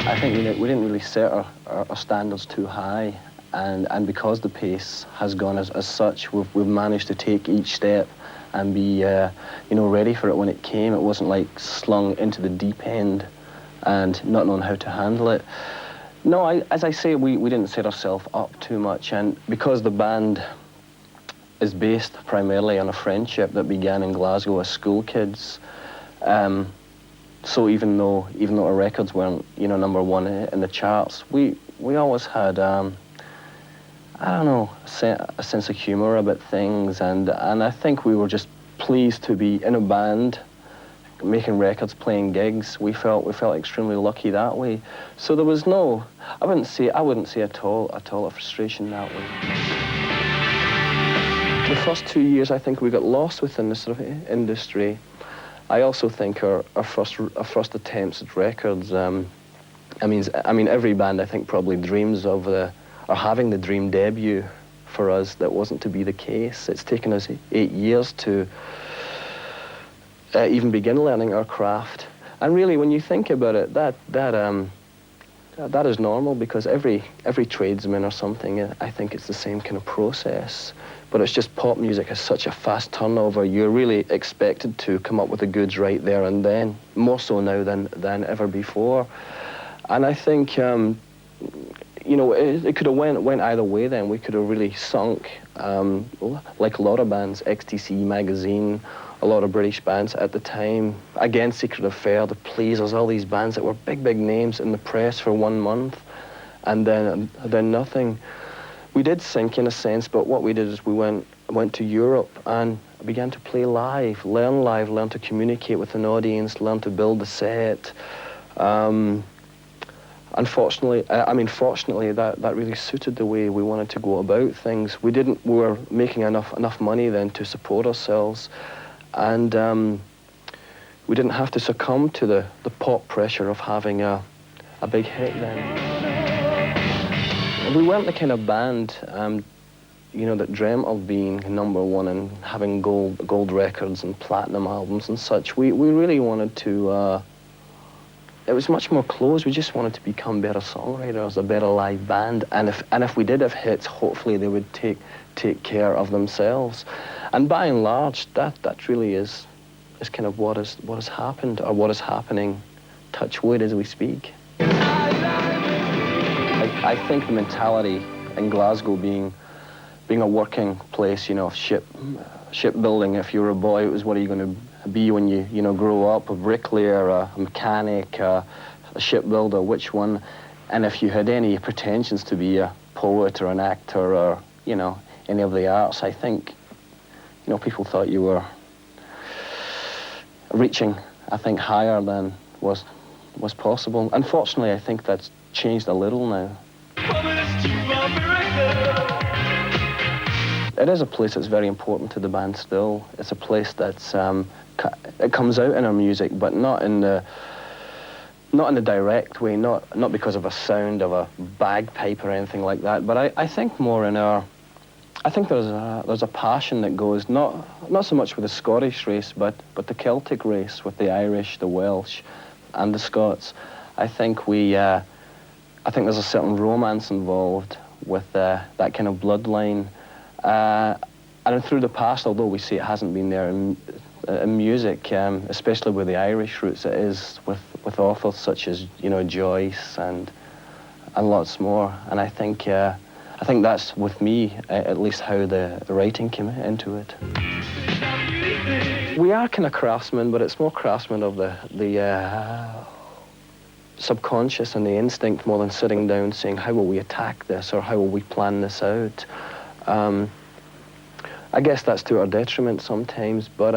I think we didn't really set our standards too high, and because the pace has gone as such, we've managed to take each step and be ready for it when it came. It wasn't like slung into the deep end and not knowing how to handle it. No, as I say, we didn't set ourselves up too much, and because the band is based primarily on a friendship that began in Glasgow as school kids, so even though our records weren't #1 in the charts, we always had I don't know, a sense of humour about things, and I think we were just pleased to be in a band, making records, playing gigs. We felt extremely lucky that way. So there was no, I wouldn't say at all a frustration that way. The first 2 years, I think we got lost within the sort of industry. I also think our first attempts at records. I mean, every band I think probably dreams of or having the dream debut. For us, that wasn't to be the case. It's taken us 8 years to even begin learning our craft. And really, when you think about it, that is normal, because every tradesman or something, I think it's the same kind of process. But it's just pop music has such a fast turnover. You're really expected to come up with the goods right there and then, more so now than ever before. And I think, it could have went either way then. We could have really sunk, like a lot of bands, XTC Magazine, a lot of British bands at the time. Again, Secret Affair, The Pleasers, all these bands that were big names in the press for 1 month, and then nothing. We did sink in a sense, but what we did is we went to Europe and began to play live, learn to communicate with an audience, learn to build the set. Fortunately, that really suited the way we wanted to go about things. We were making enough money then to support ourselves, and we didn't have to succumb to the pop pressure of having a big hit then. We weren't the kind of band, that dreamt of being #1 and having gold records and platinum albums and such. We really wanted to. It was much more close. We just wanted to become better songwriters, a better live band, and if we did have hits, hopefully they would take care of themselves. And by and large, that really is kind of what has happened, or what is happening. Touch wood as we speak. I think the mentality in Glasgow being a working place, shipbuilding. If you were a boy, it was what are you going to be when you grow up? A bricklayer, a mechanic, a shipbuilder, which one? And if you had any pretensions to be a poet or an actor or any of the arts, I think people thought you were reaching, I think, higher than was possible. Unfortunately, I think that's changed a little now. It is a place that's very important to the band still. It's a place that's it comes out in our music, but not in the direct way, not because of a sound of a bagpipe or anything like that. But I think more in our. I think there's a passion that goes not so much with the Scottish race, but the Celtic race, with the Irish, the Welsh, and the Scots. I think there's a certain romance involved with that kind of bloodline. And through the past, although we see it hasn't been there in music, especially with the Irish roots, it is with authors such as Joyce and lots more. And I think that's, with me, at least how the writing came into it. We are kind of craftsmen, but it's more craftsmen of the subconscious and the instinct, more than sitting down saying, how will we attack this, or how will we plan this out? I guess that's to our detriment sometimes, but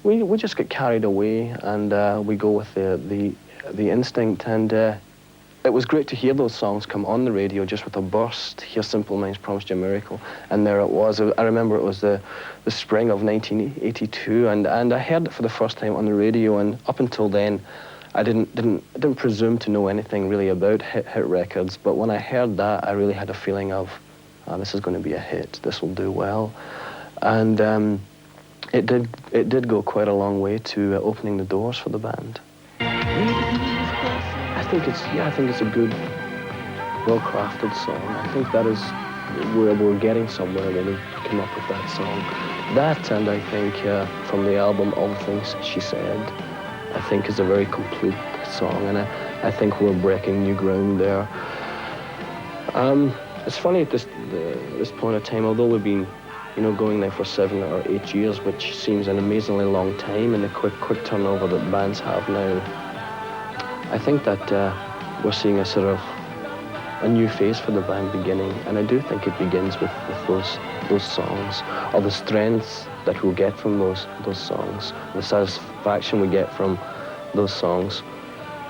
we just get carried away, and we go with the instinct. And it was great to hear those songs come on the radio just with a burst. Hear Simple Minds Promised You a Miracle, and there it was. I remember it was the spring of 1982, and I heard it for the first time on the radio. And up until then, I didn't presume to know anything really about hit records. But when I heard that, I really had a feeling of, this is going to be a hit. This will do well, and it did go quite a long way to opening the doors for the band. I I think it's a good, well-crafted song. I think that is where we're getting somewhere when we come up with that song. That, and I think from the album All the Things She Said, I think is a very complete song, and I think we're breaking new ground there. It's funny at this point of time, although we've been, going now for 7 or 8 years, which seems an amazingly long time in the quick turnover that bands have now. I think that we're seeing a sort of a new phase for the band beginning, and I do think it begins with those songs, or the strengths that we'll get from those songs, the satisfaction we get from those songs.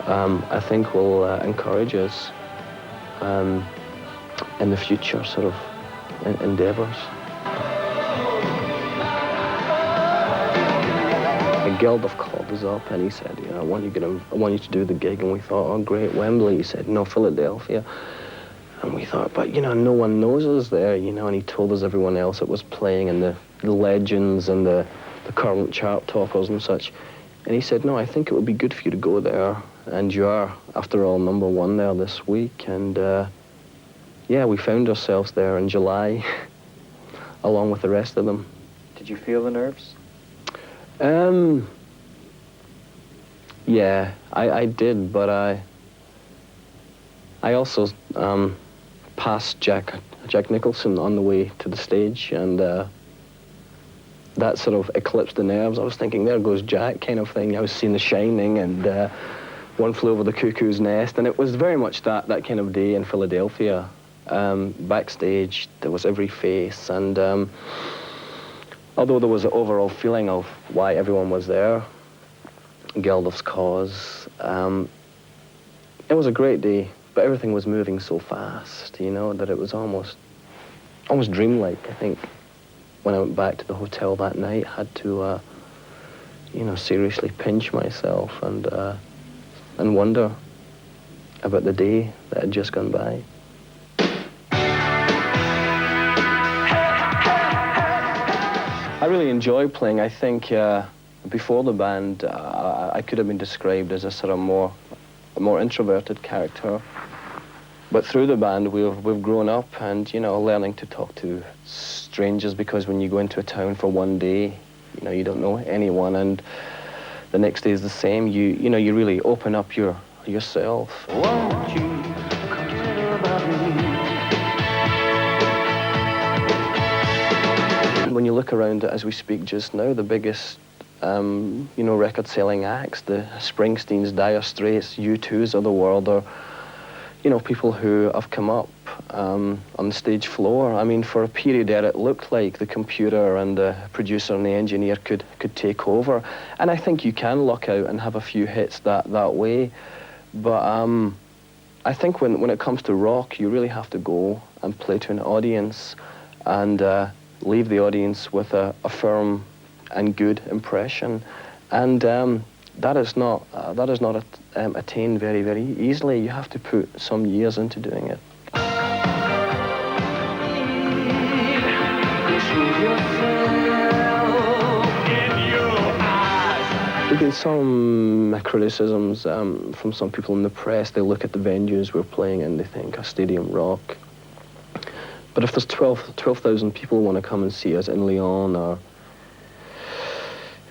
I think will encourage us in the future sort of endeavours. Geldof called us up and he said, I want you to do the gig. And we thought, oh great, Wembley. He said, no, Philadelphia. And we thought, but no one knows us there, and he told us everyone else that was playing, and the legends and the current chart toppers and such. And he said, no, I think it would be good for you to go there. And you are, after all, #1 there this week. And we found ourselves there in July, along with the rest of them. Did you feel the nerves? Yeah, I did, but I also passed Jack Nicholson on the way to the stage, and that sort of eclipsed the nerves. I was thinking, there goes Jack, kind of thing. I was seeing The Shining and One Flew Over the Cuckoo's Nest, and it was very much that kind of day in Philadelphia. Backstage, there was every face, and although there was an overall feeling of why everyone was there, Geldof's cause, it was a great day, but everything was moving so fast, that it was almost dreamlike. I think when I went back to the hotel that night, I had to, seriously pinch myself and wonder about the day that had just gone by. I really enjoy playing. I think before the band, I could have been described as a sort of more introverted character. But through the band, we've grown up and, learning to talk to strangers, because when you go into a town for one day, you don't know anyone, and the next day is the same. You really open up yourself. Won't you consider about me? When you look around as we speak just now, the biggest, record-selling acts, the Springsteens, Dire Straits, U2s of the world, are, people who have come up on the stage floor. I mean, for a period there, it looked like the computer and the producer and the engineer could take over. And I think you can luck out and have a few hits that way. But I think when it comes to rock, you really have to go and play to an audience and leave the audience with a firm and good impression, and that is not attained very, very easily. You have to put some years into doing it. There's been some criticisms from some people in the press. They look at the venues we're playing and they think a stadium rock. But if there's 12,000 people who want to come and see us in Lyon or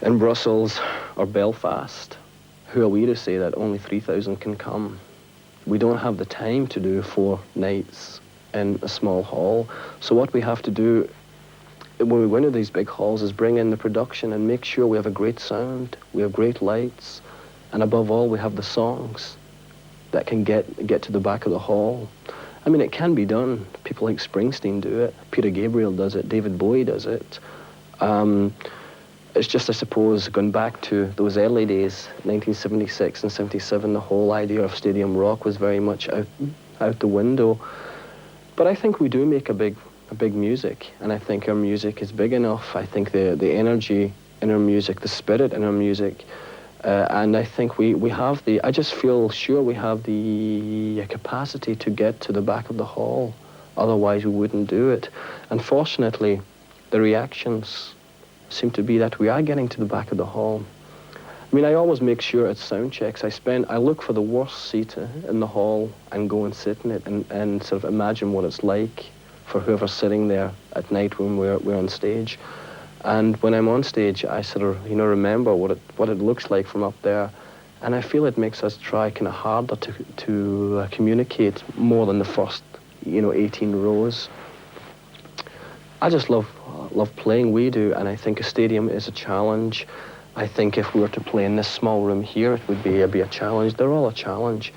in Brussels or Belfast, who are we to say that only 3,000 can come? We don't have the time to do 4 nights in a small hall. So what we have to do when we go into these big halls is bring in the production and make sure we have a great sound, we have great lights, and above all, we have the songs that can get to the back of the hall. I mean, it can be done. People like Springsteen do it. Peter Gabriel does it. David Bowie does it. It's just, I suppose, going back to those early days, 1976 and 77, the whole idea of stadium rock was very much out the window. But I think we do make a big music, and I think our music is big enough. I think the energy in our music, the spirit in our music, and I think we have I just feel sure we have the capacity to get to the back of the hall. Otherwise, we wouldn't do it. Unfortunately, the reactions seem to be that we are getting to the back of the hall. I mean, I always make sure at sound checks, I look for the worst seat in the hall and go and sit in it and sort of imagine what it's like for whoever's sitting there at night when we're on stage. And when I'm on stage, I sort of, remember what it looks like from up there. And I feel it makes us try kind of harder to communicate more than the first, 18 rows. I just love playing. We do, and I think a stadium is a challenge. I think if we were to play in this small room here, it would be a challenge. They're all a challenge.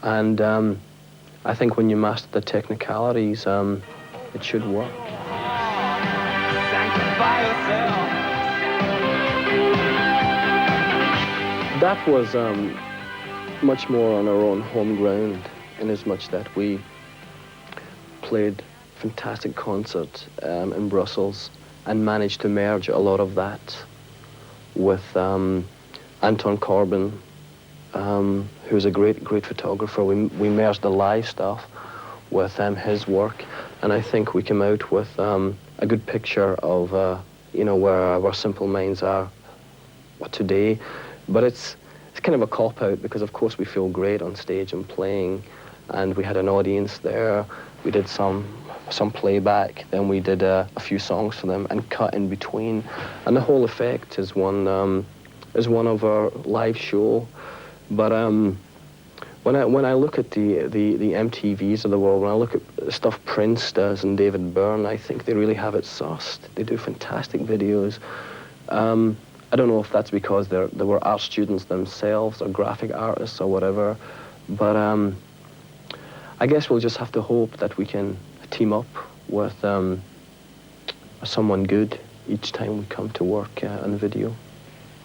And I think when you master the technicalities, it should work. That was much more on our own home ground, in as much that we played fantastic concerts in Brussels and managed to merge a lot of that with Anton Corbin, who's a great photographer. We merged the live stuff with his work, and I think we came out with a good picture of where our Simple Minds are today. But it's kind of a cop-out, because of course we feel great on stage and playing, and we had an audience there. We did some playback, then we did a few songs for them and cut in between, and the whole effect is one of our live show. But when I look at the MTVs of the world, when I look at stuff Prince does and David Byrne, I think they really have it sussed. They do fantastic videos. I don't know if that's because they were art students themselves or graphic artists or whatever, but I guess we'll just have to hope that we can team up with someone good each time we come to work on video.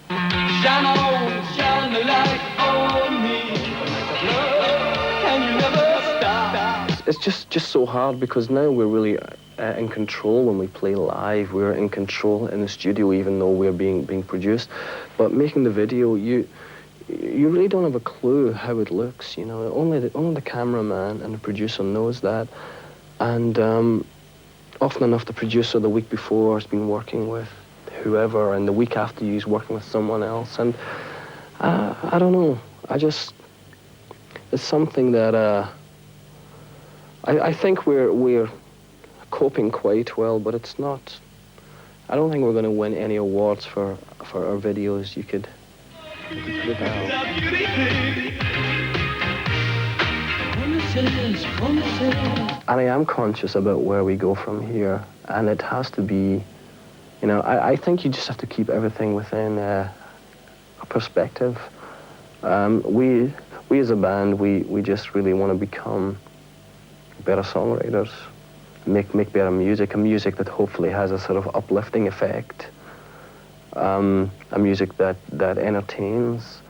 Shine on, shine the light on me. Can you never stop? It's just so hard, because now we're really in control when we play live. We're in control in the studio, even though we're being produced. But making the video, you really don't have a clue how it looks. Only the cameraman and the producer knows that. And often enough, the producer the week before has been working with whoever, and the week after he's working with someone else. And I don't know. It's something that I think we're coping quite well, but it's not. I don't think we're going to win any awards for our videos. You could put it out. And I am conscious about where we go from here, and it has to be, I think you just have to keep everything within a perspective. We as a band, we just really want to become better songwriters, make better music, a music that hopefully has a sort of uplifting effect, a music that entertains,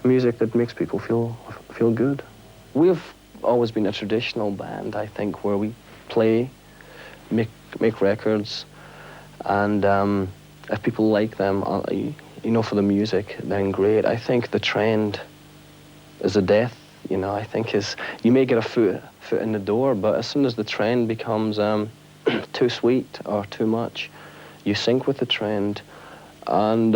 music that makes people feel good. We've always been a traditional band, I think, where we play, make records, and if people like them, for the music, then great. I think the trend is a death. I think you may get a foot in the door, but as soon as the trend becomes too sweet or too much, you sync with the trend. And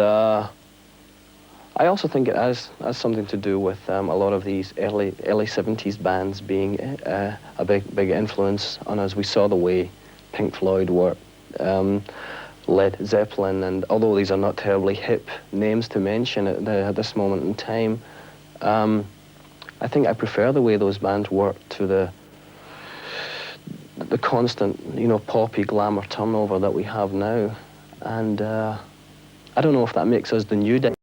I also think it has something to do with a lot of these early 70s bands being a big influence on us. We saw the way Pink Floyd worked, Led Zeppelin, and although these are not terribly hip names to mention at this moment in time, I think I prefer the way those bands work to the constant, poppy glamour turnover that we have now. And I don't know if that makes us the new day.